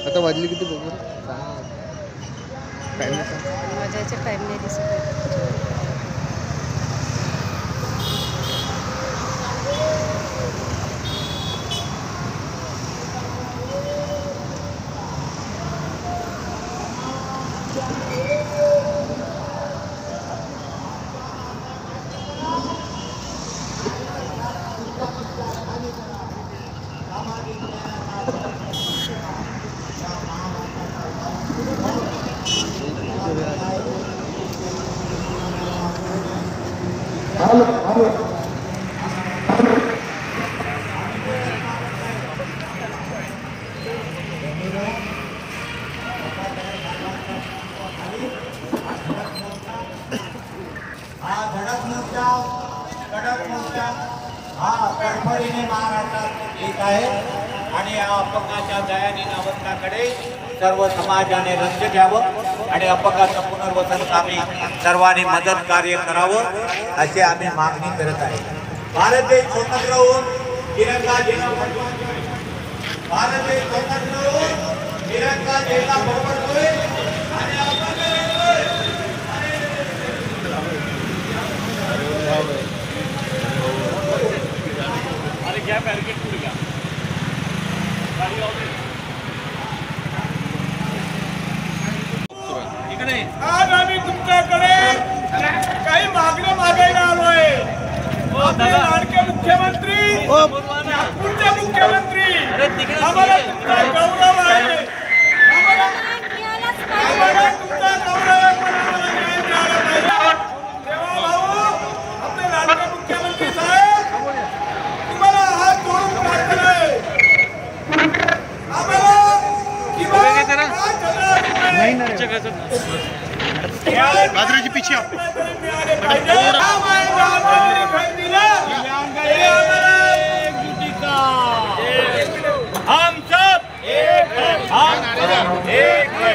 आता वाजले किती बघू टाइम वाजायचा टाइम नाही दिसत. हा कडफडीने महाराष्ट्रात येत आहे आणि या अपंगाच्या दयानीन अवस्थाकडे सर्व समाजाने लक्ष द्यावं आणि अपंगाचं पुनर्वसन कामी सर्वांनी मदत कार्य करावं अशी आम्ही मागणी करत आहे. भारत देश स्वतंत्र होऊन तिरंगा झेंडा भारत देश स्वतंत्र होऊन तिरंगा झेंडा फडफडतोय आणि अपंग क्या बैरिकेड टूट गया इकडे आज आम्ही तुमच्याकडे काही मागण्या मागायला आलोय. आपले लाडके मुख्यमंत्री नागपूरचे मुख्यमंत्री आम्हाला तुमचा गौरव आहे. आम्हाला तुमचा गौरव आहे पण आम्हाला न्याय मिळाला पाहिजे. तेव्हा भाऊ आपले लाडके मुख्यमंत्री साहेब तुम्हाला हात जोडून प्रार्थना आहे. आम्हाला बाजरीची पिछी हम सब एक है, हम एक है.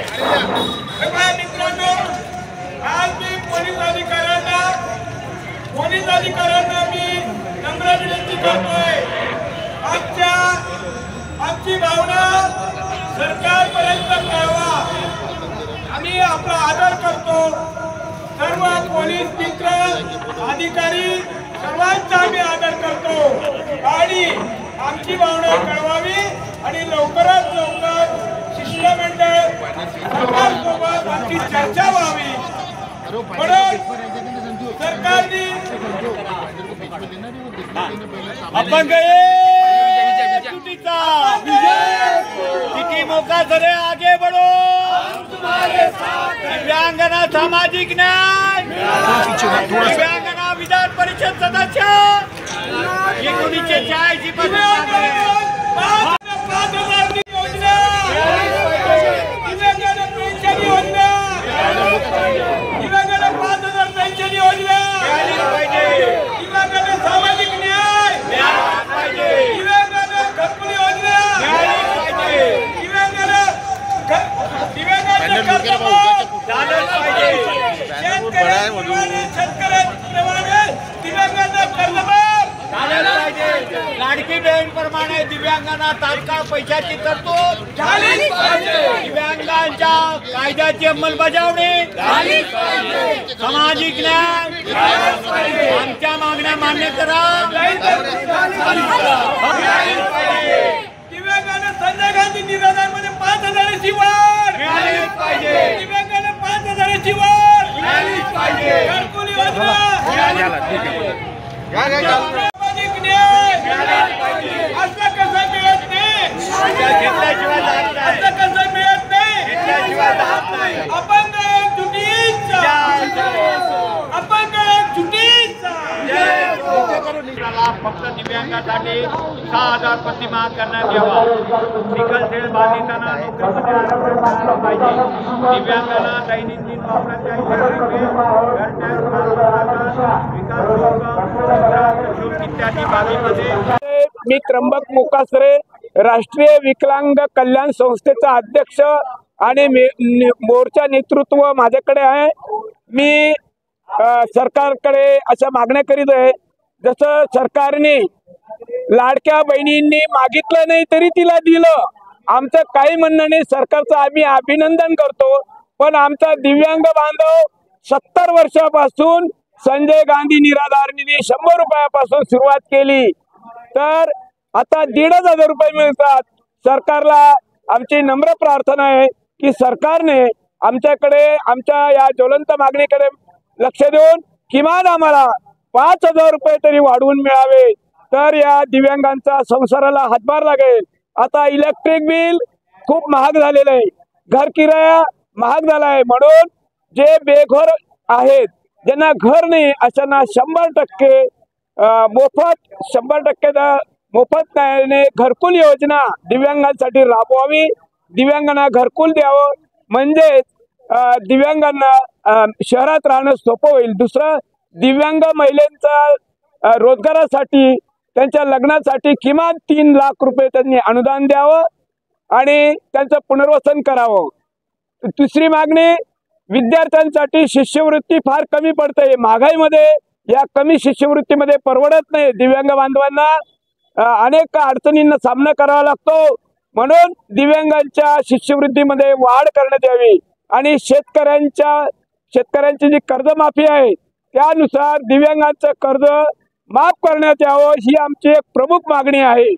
मित्रांनो, आज मी पोलीस अधिकाऱ्यांना मी नम्र विनंती करतोय. आमची भावना सरकारपर्यंत कळवा. आम्ही आपला आदर करतो. सर्व पोलीस मित्र अधिकारी सर्वांचा आम्ही आदर करतो आणि आमची भावना कळवावी आणि लवकरात लवकर शिष्टमंडळ सरकारसोबत आमची चर्चा व्हावी. म्हणून सरकारने अपंग किती मौका जरे आगे बढ़ो. दिव्यांगना सामाजिक न्याय दिव्यांगना विधान परिषद सदस्य 1940 सामाजिक न्याय लाडकी बहीण प्रमाणे दिव्यांगांना तात्काळ पैशाची तरतूद झाली पाहिजे. दिव्यांगांच्या कायद्याची अंमलबजावणी झाली पाहिजे. सामाजिक न्याय आमच्या मागण्या मान्य करा. दिव्यांगांना संजय गांधी निराधारमध्ये 5,000ची वाढ मिळाली पाहिजे. दिव्यांगांना 5,000ची वाढ मिळाली पाहिजे. घरकुल योजना सामाजिक न्याय असं कसं मिळत नाही. असं कसं मिळत नाही. अपंग एकजुटीचा अपंग एकजुटीचा फक्त दिव्यांगासाठी 6,000 प्रतिमाह करण्यात यावा. सिकल सेल बाधितांना नोकरीमध्ये आरक्षण मिळालं पाहिजे. दिव्यांगांना दैनंदिन वापराच्या विकास इत्यादी बाबीमध्ये मी त्र्यंबक मुकासरे राष्ट्रीय विकलांग कल्याण संस्थेचा अध्यक्ष आणि मोर्चा नेतृत्व माझ्याकडे आहे. मी सरकारकडे अशा मागण्या करीत आहे. जसं सरकारने लाडक्या बहिणींनी मागितलं नाही तरी तिला दिलं आमचं काही म्हणणं नाही, सरकारचं आम्ही अभिनंदन करतो, पण आमचा दिव्यांग बांधव 70 वर्षापासून संजय गांधी निराधार निधी 100 रुपयापासून सुरुवात केली, तर आता 1,500 रुपये मिळतात। सरकारला आमची नम्र प्रार्थना आहे की सरकारने आमच्याकडे आमच्या या ज्वलंत मागणीकडे लक्ष देऊन किमान आम्हाला 5,000 रुपये तरी वाढवून मिळावे, तर या दिव्यांगांचा संसाराला हातभार लागेल। आता इलेक्ट्रिक बिल खूप महाग झालेलं आहे, घर किराया महाग झाला आहे, म्हणून जे बेघर आहेत ज्यांना घर नाही अशांना 100% मोफत 100% मोफत घरकुल योजना दिव्यांगांसाठी राबवावी, दिव्यांगांना घरकुल द्यावं, म्हणजे दिव्यांगांना शहरात राहणं सोपं होईल। दुसरं, दिव्यांग महिलांचा रोजगारासाठी त्यांच्या लग्नासाठी किमान 3 लाख रुपये त्यांनी अनुदान द्यावं आणि त्यांचं पुनर्वसन करावं। दुसरी मागणी, विद्यार्थ्यांसाठी शिष्यवृत्ती फार कमी पडते, महागाईमध्ये या कमी शिष्यवृत्तीमध्ये परवडत नाही, दिव्यांग बांधवांना अनेक अडचणींना सामना करावा लागतो, म्हणून दिव्यांगांच्या शिष्यवृत्तीमध्ये वाढ करण्यात यावी आणि शेतकऱ्यांची जी कर्जमाफी आहे त्यानुसार दिव्यांगांचं कर्ज माफ करण्यात यावं, ही आमची एक प्रमुख मागणी आहे।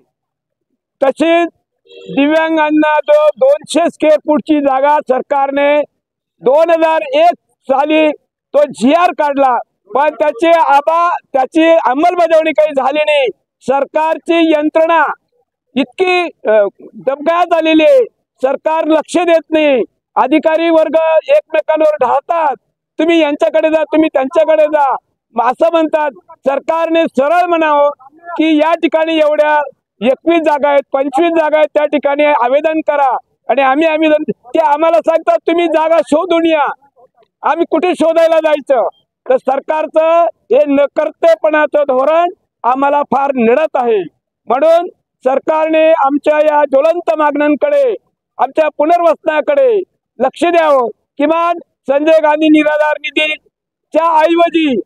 तशीच दिव्यांगांना जो 200 स्क्वेअर फूटची जागा सरकारने 2001 साली तो GR काढला, पण त्याची अंमलबजावणी काही झाली नाही। सरकारची यंत्रणा इतकी दबगण्यात आलेली आहे, सरकार लक्ष देत नाही, अधिकारी वर्ग एकमेकांवर ढाळतात, तुम्ही यांच्याकडे जा, तुम्ही त्यांच्याकडे जा असं म्हणतात। सरकारने सरळ म्हणावं की या ठिकाणी एवढ्या 21 जागा आहेत, 25 जागा आहेत, त्या ठिकाणी आवेदन करा आणि आम्ही ते आम्हाला सांगतात तुम्ही जागा शोधून या, आम्ही कुठे शोधायला जायचं। तर सरकारचं हे नकर्तेपणाचं धोरण आम्हाला फार निडत आहे, म्हणून सरकारने आमच्या या ज्वलंत मागण्यांकडे, आमच्या पुनर्वसनाकडे लक्ष द्यावं। किमान संजय गांधी निराधार निधीच्या ऐवजी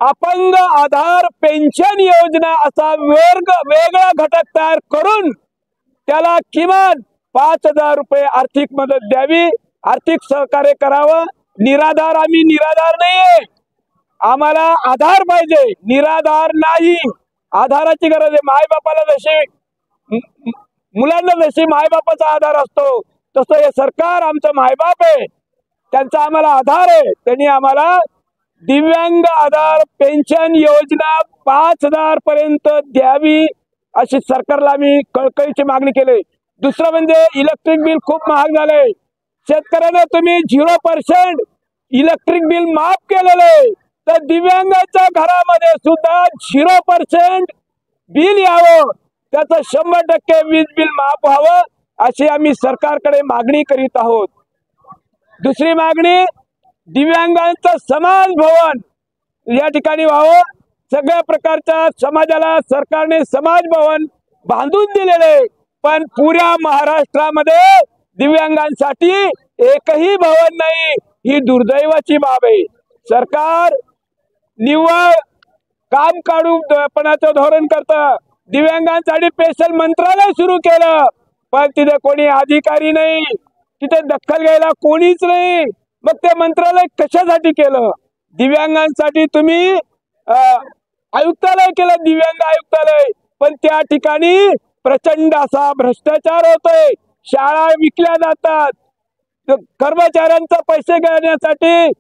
अपंग आधार पेन्शन योजना असा वेगळा घटक तयार करून त्याला किमान 5,000 रुपये आर्थिक मदत द्यावी, आर्थिक सहकार्य करावं। आम्ही निराधार नाहीये, आम्हाला आधार पाहिजे, निराधार नाही, आधाराची गरज आहे। मायबापाला जशी मुलांना जशी मायबापाचा आधार असतो तसं हे सरकार आमचं मायबाप आहे, त्यांचा आम्हाला आधार आहे, त्यांनी आम्हाला दिव्यांग आधार पेन्शन योजना 5,000 पर्यंत द्यावी अशी सरकारला आम्ही कळकळीची मागणी केली। दुसरं म्हणजे इलेक्ट्रिक बिल खूप महाग झालंय, शेतकऱ्यांना तुम्ही 0% इलेक्ट्रिक बिल माफ केलेलं आहे, तर दिव्यांगाच्या घरामध्ये सुद्धा 0% बिल यावं, त्याचं 100% वीज बिल माफ व्हावं अशी आम्ही सरकारकडे मागणी करीत आहोत। दुसरी मागणी, दिव्यांगांचं समाज भवन या ठिकाणी व्हावं, सगळ्या प्रकारच्या समाजाला सरकारने समाज भवन बांधून दिलेले, पण पुऱ्या महाराष्ट्रामध्ये दिव्यांगांसाठी एकही भवन नाही, ही दुर्दैवाची बाब आहे। सरकार निव्वळ काम काढूपणाचं धोरण करतं, दिव्यांगांसाठी स्पेशल मंत्रालय सुरू केलं, पण तिथे कोणी अधिकारी नाही, तिथे दखल घ्यायला कोणीच नाही, मग ते मंत्रालय कशासाठी केलं? दिव्यांगांसाठी तुम्ही आयुक्तालय केलं, दिव्यांग आयुक्तालय, पण त्या ठिकाणी प्रचंड असा भ्रष्टाचार होतोय, शाळा विकल्या जातात, कर्मचाऱ्यांचा पैसे घेण्यासाठी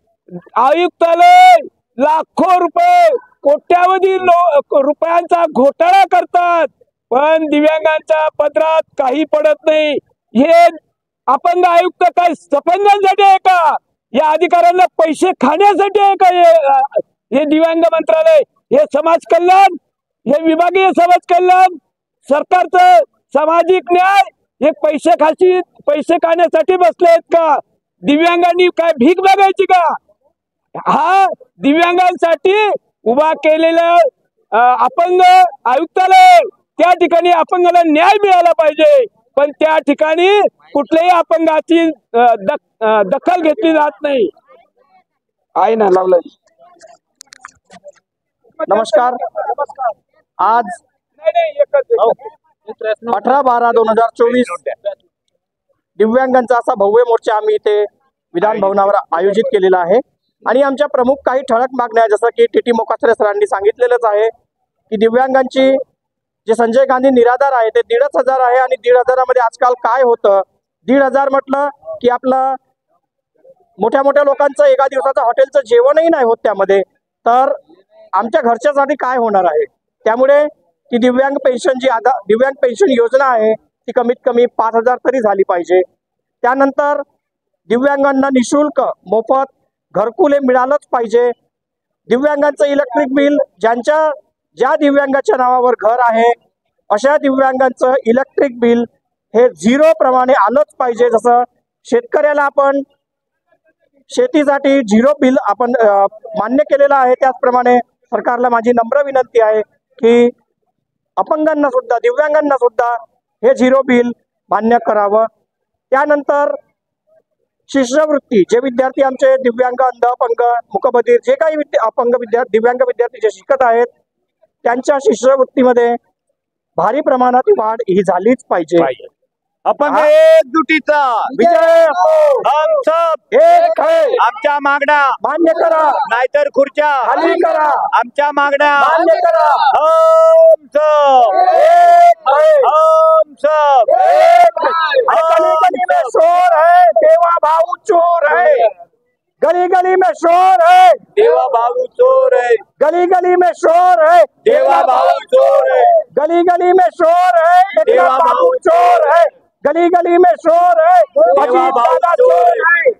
आयुक्तालय लाखो रुपये कोट्यावधी रुपयांचा घोटाळा करतात, पण दिव्यांगांच्या पदरात काही पडत नाही। हे अपंग आयुक्त काय सफंदांसाठी आहे का? या अधिकाऱ्यांना पैसे खाण्यासाठी आहे का हे दिव्यांग मंत्रालय? हे समाज कल्याण, हे विभागीय समाज कल्याण, सरकारचं सामाजिक न्याय हे पैसे खाण्यासाठी बसले आहेत का? दिव्यांगांनी काय भीक मागायची का? हा दिव्यांगांसाठी उभा केलेलं अपंग आयुक्तालय, त्या ठिकाणी अपंगाला न्याय मिळाला पाहिजे, पण त्या ठिकाणी कुठल्याही अपंगाची दखल घेतली जात नाही। आहे ना लावलं। नमस्कार, आज 18/12/2024 दिव्यांगांचा असा भव्य मोर्चा आम्ही इथे विधान भवनावर आयोजित केलेला आहे आणि आमच्या प्रमुख काही ठळक मागण्या जसं की टी मोकासरे सरांनी सांगितलेलंच आहे की दिव्यांगांची जे संजय गांधी निराधार आहे ते 1,500 आहे आणि 1,500 मध्ये आजकाल काय होतं 1,500 म्हटलं की आपलं मोठ्या मोठ्या लोकांचं एका दिवसाचं हॉटेलचं जेवणही नाही होत त्यामध्ये, तर आमच्या घरच्यासाठी काय होणार आहे. त्यामुळे ती दिव्यांग पेन्शन योजना आहे ती कमीत कमी 5,000 तरी झाली पाहिजे. त्यानंतर दिव्यांगांना निशुल्क मोफत घरकुल हे मिळालंच पाहिजे. दिव्यांगांचं इलेक्ट्रिक बिल ज्या दिव्यांगाच्या नावावर घर आहे अशा दिव्यांगांचं इलेक्ट्रिक बिल हे 0 प्रमाणे आलंच पाहिजे. जसं शेतकऱ्याला आपण शेतीसाठी 0 बिल आपण मान्य केलेलं आहे, त्याचप्रमाणे सरकारला माझी नम्र विनंती आहे की अपंगांना सुद्धा दिव्यांगांना सुद्धा हे 0 बिल मान्य करावं. त्यानंतर शिष्यवृत्ती जे विद्यार्थी आमचे दिव्यांग अंध अपंग मुकबधीर जे काही दिव्यांग विद्यार्थी जे शिकत आहेत त्यांच्या शिष्यवृत्तीमध्ये भारी प्रमाणात वाढ ही झालीच पाहिजे. अपंग एकजुटीचा विजय हम सब एक है. आमच्या मागण्या मान्य करा नाहीतर खुर्च्या खाली करा. आमच्या मागण्या मान्य करा. हम सब एक है. हम सब एक है. गली गली में शोर है देवा भाऊ चोर है. गली गली में शोर है देवा भाऊ चोर है. गली गली में शोर है देवा भाऊ चोर है. गली गली में शोर है देवा भाऊ चोर है. गली गली में शोर है देवा भाऊ अजीत दादा चोर चोर है.